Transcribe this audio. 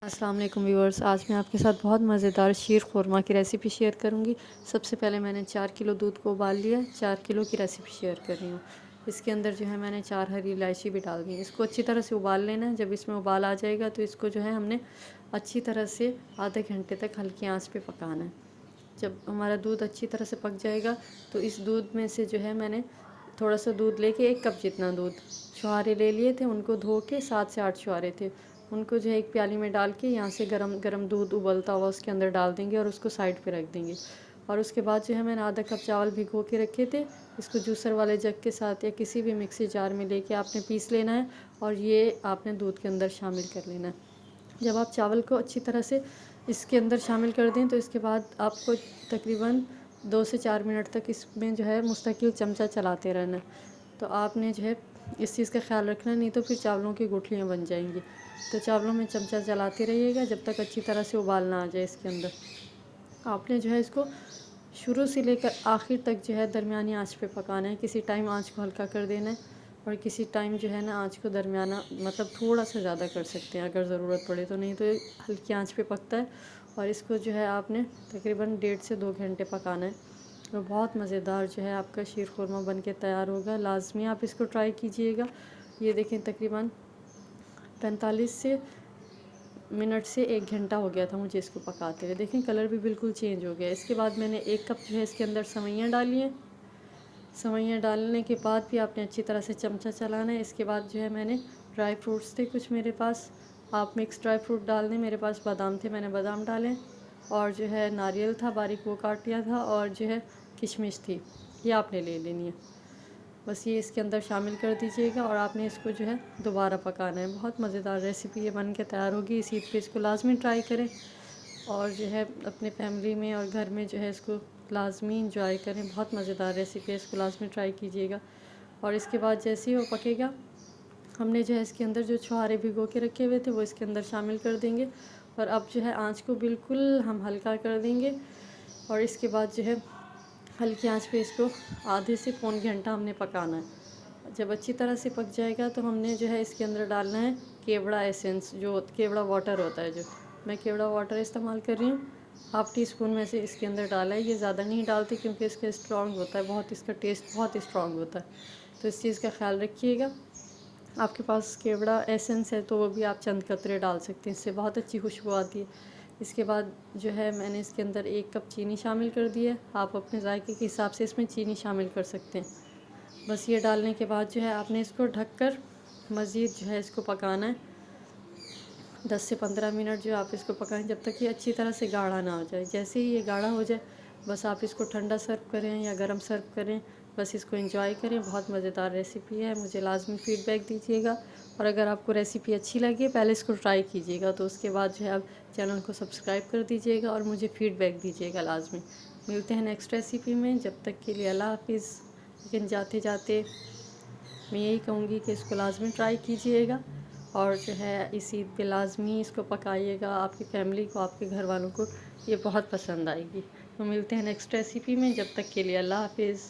अस्सलाम वालेकुम व्यूअर्स। आज मैं आपके साथ बहुत मज़ेदार शीर खुरमा की रेसिपी शेयर करूंगी। सबसे पहले मैंने 4 किलो दूध को उबाल लिया। 4 किलो की रेसिपी शेयर कर रही हूँ। इसके अंदर जो है मैंने 4 हरी इलायची भी डाल दी। इसको अच्छी तरह से उबाल लेना है। जब इसमें उबाल आ जाएगा तो इसको जो है हमने अच्छी तरह से आधे घंटे तक हल्की आँच पर पकाना है। जब हमारा दूध अच्छी तरह से पक जाएगा तो इस दूध में से जो है मैंने थोड़ा सा दूध लेके 1 कप जितना दूध छुहारे ले लिए थे। उनको धो के 7 से 8 छुहारे थे, उनको जो है एक प्याली में डाल के यहाँ से गरम गरम दूध उबलता हुआ उसके अंदर डाल देंगे और उसको साइड पे रख देंगे। और उसके बाद जो है मैंने आधा कप चावल भिगो के रखे थे। इसको जूसर वाले जग के साथ या किसी भी मिक्सी जार में लेके आपने पीस लेना है और ये आपने दूध के अंदर शामिल कर लेना है। जब आप चावल को अच्छी तरह से इसके अंदर शामिल कर दें तो इसके बाद आपको तकरीबन 2 से 4 मिनट तक इसमें जो है मुस्तकिल चमचा चलाते रहना है। तो आपने जो है इस चीज़ का ख्याल रखना, नहीं तो फिर चावलों की गुठलियाँ बन जाएंगी। तो चावलों में चमचा चलाते रहिएगा जब तक अच्छी तरह से उबाल ना आ जाए। इसके अंदर आपने जो है इसको शुरू से लेकर आखिर तक जो है दरमियानी आंच पे पकाना है। किसी टाइम आंच को हल्का कर देना है और किसी टाइम जो है ना आंच को दरमियाना मतलब थोड़ा सा ज़्यादा कर सकते हैं अगर ज़रूरत पड़े तो, नहीं तो हल्की आंच पे पकता है। और इसको जो है आपने तकरीबन 1.5 से 2 घंटे पकाना है। और बहुत मज़ेदार जो है आपका शीर खुरमा बन के तैयार होगा। लाजमी आप इसको ट्राई कीजिएगा। ये देखें तकरीबन 45 से मिनट से 1 घंटा हो गया था मुझे इसको पकाते हुए। देखें कलर भी बिल्कुल चेंज हो गया। इसके बाद मैंने 1 कप जो है इसके अंदर सेवइयाँ डाली हैं। सेवइयाँ डालने के बाद भी आपने अच्छी तरह से चमचा चलाना है। इसके बाद जो है मैंने ड्राई फ्रूट्स थे कुछ मेरे पास, आप मिक्स ड्राई फ्रूट डाल दें। मेरे पास बादाम थे, मैंने बादाम डाले। और जो है नारियल था बारीक, वो काट लिया था। और जो है किशमिश थी, ये आपने ले लेनी है। बस ये इसके अंदर शामिल कर दीजिएगा और आपने इसको जो है दोबारा पकाना है। बहुत मज़ेदार रेसिपी ये बन के तैयार होगी। इस ईद पे इसको लाजमी ट्राई करें और जो है अपने फैमिली में और घर में जो है इसको लाजमी इंजॉय करें। बहुत मज़ेदार रेसिपी है, इसको लाजमी ट्राई कीजिएगा। और इसके बाद जैसे ही वो पकेगा हमने जो है इसके अंदर जो छुहारे भिगो के रखे हुए थे वो इसके अंदर शामिल कर देंगे। और अब जो है आँच को बिल्कुल हम हल्का कर देंगे और इसके बाद जो है हल्की आंच पे इसको आधे से पौन घंटा हमने पकाना है। जब अच्छी तरह से पक जाएगा तो हमने जो है इसके अंदर डालना है केवड़ा एसेंस, जो केवड़ा वाटर होता है। जो मैं केवड़ा वाटर इस्तेमाल कर रही हूँ, 1/2 टी-स्पून में से इसके अंदर डाला है। ये ज़्यादा नहीं डालती क्योंकि इसका स्ट्रॉन्ग होता है बहुत, इसका टेस्ट बहुत स्ट्रॉन्ग होता है। तो इस चीज़ का ख्याल रखिएगा। आपके पास केवड़ा एसेंस है तो वो भी आप चंद कतरे डाल सकते हैं, इससे बहुत अच्छी खुशबू आती है। इसके बाद जो है मैंने इसके अंदर 1 कप चीनी शामिल कर दी है। आप अपने जायके के हिसाब से इसमें चीनी शामिल कर सकते हैं। बस ये डालने के बाद जो है आपने इसको ढककर मज़ीद जो है इसको पकाना है। 10 से 15 मिनट जो आप इसको पकाएं जब तक ये अच्छी तरह से गाढ़ा ना हो जाए। जैसे ही ये गाढ़ा हो जाए बस आप इसको ठंडा सर्व करें या गरम सर्व करें, बस इसको एंजॉय करें। बहुत मज़ेदार रेसिपी है। मुझे लाजमी फ़ीडबैक दीजिएगा और अगर आपको रेसिपी अच्छी लगे पहले इसको ट्राई कीजिएगा, तो उसके बाद जो है आप चैनल को सब्सक्राइब कर दीजिएगा और मुझे फ़ीडबैक दीजिएगा लाजमी। मिलते हैं नेक्स्ट रेसिपी में, जब तक के लिए अल्लाह हाफिज़। लेकिन जाते जाते मैं यही कहूँगी कि इसको लाजमी ट्राई कीजिएगा और जो है इस ईद पे लाजमी इसको पकाइएगा। आपकी फैमिली को, आपके घर वालों को ये बहुत पसंद आएगी। तो मिलते हैं नेक्स्ट रेसिपी में, जब तक के लिए अल्लाह हाफिज़।